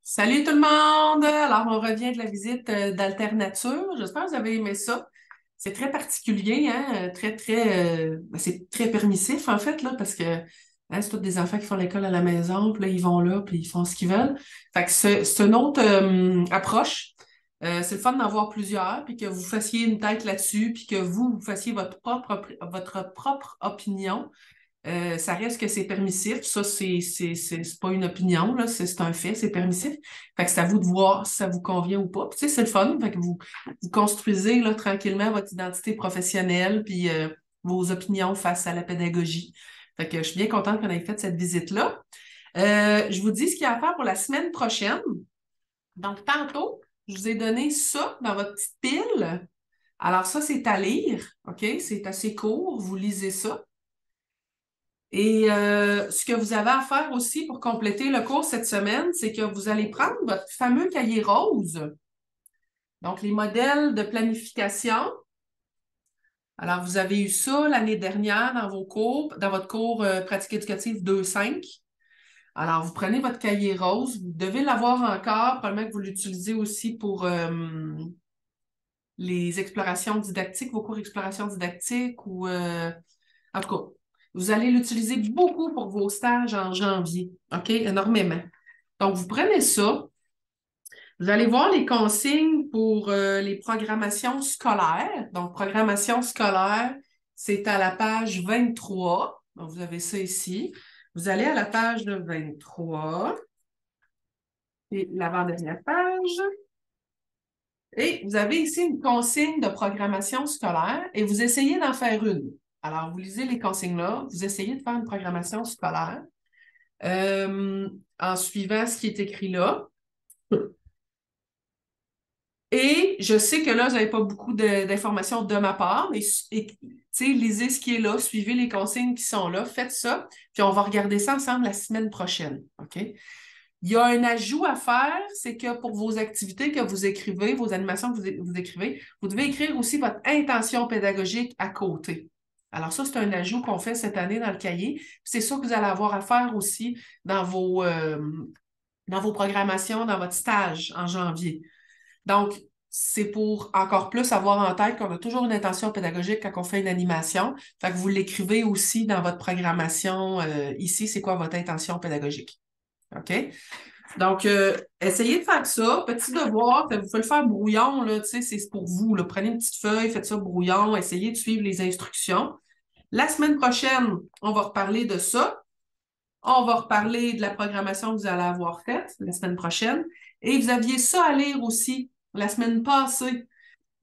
Salut tout le monde! Alors, on revient de la visite d'Alternature. J'espère que vous avez aimé ça. C'est très particulier, hein? C'est très permissif, en fait, là, parce que c'est tous des enfants qui font l'école à la maison, puis là, ils vont là, puis ils font ce qu'ils veulent. Fait que c'est une autre approche. C'est le fun d'en voir plusieurs, puis que vous fassiez une tête là-dessus, puis que vous fassiez votre propre opinion. Ça reste que c'est permissif. Ça, c'est pas une opinion, là. C'est un fait, c'est permissif. Fait que c'est à vous de voir si ça vous convient ou pas. Puis, tu sais, c'est le fun. Fait que vous construisez là, tranquillement votre identité professionnelle, puis vos opinions face à la pédagogie. Fait que je suis bien contente qu'on ait fait cette visite-là. Je vous dis ce qu'il y a à faire pour la semaine prochaine. Donc, tantôt, je vous ai donné ça dans votre petite pile. Alors, ça, c'est à lire. OK? C'est assez court. Vous lisez ça. Et ce que vous avez à faire aussi pour compléter le cours cette semaine, c'est que vous allez prendre votre fameux cahier rose, donc les modèles de planification. Alors, vous avez eu ça l'année dernière dans vos cours, dans votre cours pratique éducative 2.5. Alors, vous prenez votre cahier rose, vous devez l'avoir encore, probablement que vous l'utilisez aussi pour les explorations didactiques, vos cours d'exploration didactique ou en tout cas, vous allez l'utiliser beaucoup pour vos stages en janvier, OK? Énormément. Donc, vous prenez ça, vous allez voir les consignes pour les programmations scolaires. Donc, programmation scolaire, c'est à la page 23. Donc, vous avez ça ici. Vous allez à la page de 23 et l'avant-dernière page. Et vous avez ici une consigne de programmation scolaire et vous essayez d'en faire une. Alors, vous lisez les consignes-là, vous essayez de faire une programmation scolaire en suivant ce qui est écrit là. Et je sais que là, vous n'avez pas beaucoup d'informations de ma part, mais lisez ce qui est là, suivez les consignes qui sont là, faites ça, puis on va regarder ça ensemble la semaine prochaine. OK? Il y a un ajout à faire, c'est que pour vos activités que vous écrivez, vos animations que vous écrivez, vous devez écrire aussi votre intention pédagogique à côté. Alors ça, c'est un ajout qu'on fait cette année dans le cahier. C'est ça que vous allez avoir à faire aussi dans vos programmations, dans votre stage en janvier. Donc, c'est pour encore plus avoir en tête qu'on a toujours une intention pédagogique quand on fait une animation. Fait que vous l'écrivez aussi dans votre programmation ici, c'est quoi votre intention pédagogique. OK? Donc, essayez de faire ça. Petit devoir, vous pouvez le faire brouillon, là, tu sais, c'est pour vous. Là. Prenez une petite feuille, faites ça brouillon, essayez de suivre les instructions. La semaine prochaine, on va reparler de ça. On va reparler de la programmation que vous allez avoir faite la semaine prochaine. Et vous aviez ça à lire aussi la semaine passée.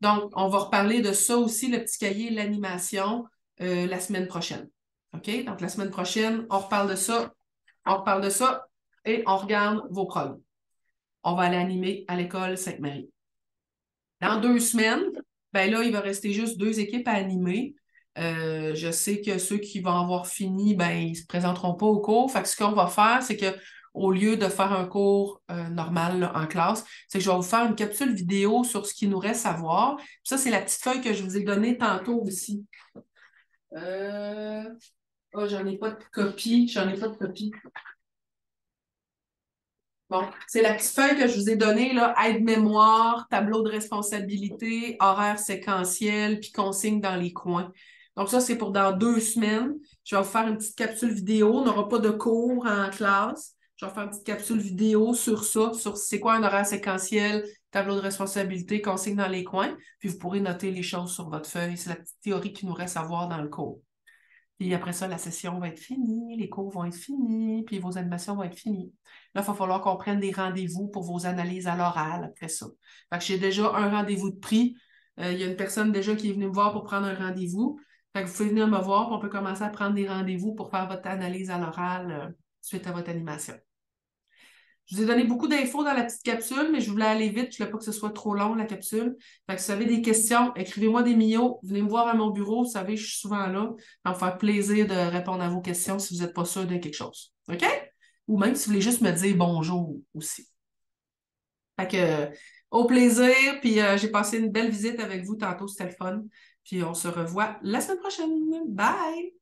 Donc, on va reparler de ça aussi, le petit cahier, l'animation, la semaine prochaine. OK? Donc, la semaine prochaine, on reparle de ça et on regarde vos programmes. On va aller animer à l'école Sainte-Marie. Dans 2 semaines, ben là, il va rester juste 2 équipes à animer. Je sais que ceux qui vont avoir fini, ben, ils ne se présenteront pas au cours. Fait que ce qu'on va faire, c'est que au lieu de faire un cours normal là, en classe, c'est que je vais vous faire une capsule vidéo sur ce qu'il nous reste à voir. Puis ça, c'est la petite feuille que je vous ai donnée tantôt aussi. Oh, j'en ai pas de copie. J'en ai pas de copie. Bon, c'est la petite feuille que je vous ai donnée, là, aide-mémoire, tableau de responsabilité, horaire séquentiel, puis consigne dans les coins. Donc ça, c'est pour dans 2 semaines. Je vais vous faire une petite capsule vidéo. On n'aura pas de cours en classe. Je vais faire une petite capsule vidéo sur ça, sur c'est quoi un horaire séquentiel, tableau de responsabilité, consigne dans les coins. Puis vous pourrez noter les choses sur votre feuille. C'est la petite théorie qui nous reste à voir dans le cours. Puis après ça, la session va être finie, les cours vont être finis, puis vos animations vont être finies. Là, il va falloir qu'on prenne des rendez-vous pour vos analyses à l'oral après ça. Fait que j'ai déjà un rendez-vous de pris. Il y a une personne déjà qui est venue me voir pour prendre un rendez-vous. Fait que vous pouvez venir me voir, puis on peut commencer à prendre des rendez-vous pour faire votre analyse à l'oral suite à votre animation. Je vous ai donné beaucoup d'infos dans la petite capsule, mais je voulais aller vite. Je ne voulais pas que ce soit trop long, la capsule. Fait que si vous avez des questions, écrivez-moi des millions. Venez me voir à mon bureau. Vous savez, je suis souvent là. Ça va me faire plaisir de répondre à vos questions si vous n'êtes pas sûr de quelque chose. OK? Ou même si vous voulez juste me dire bonjour aussi. Fait que, au plaisir. Puis j'ai passé une belle visite avec vous tantôt. C'était le fun. Puis on se revoit la semaine prochaine. Bye!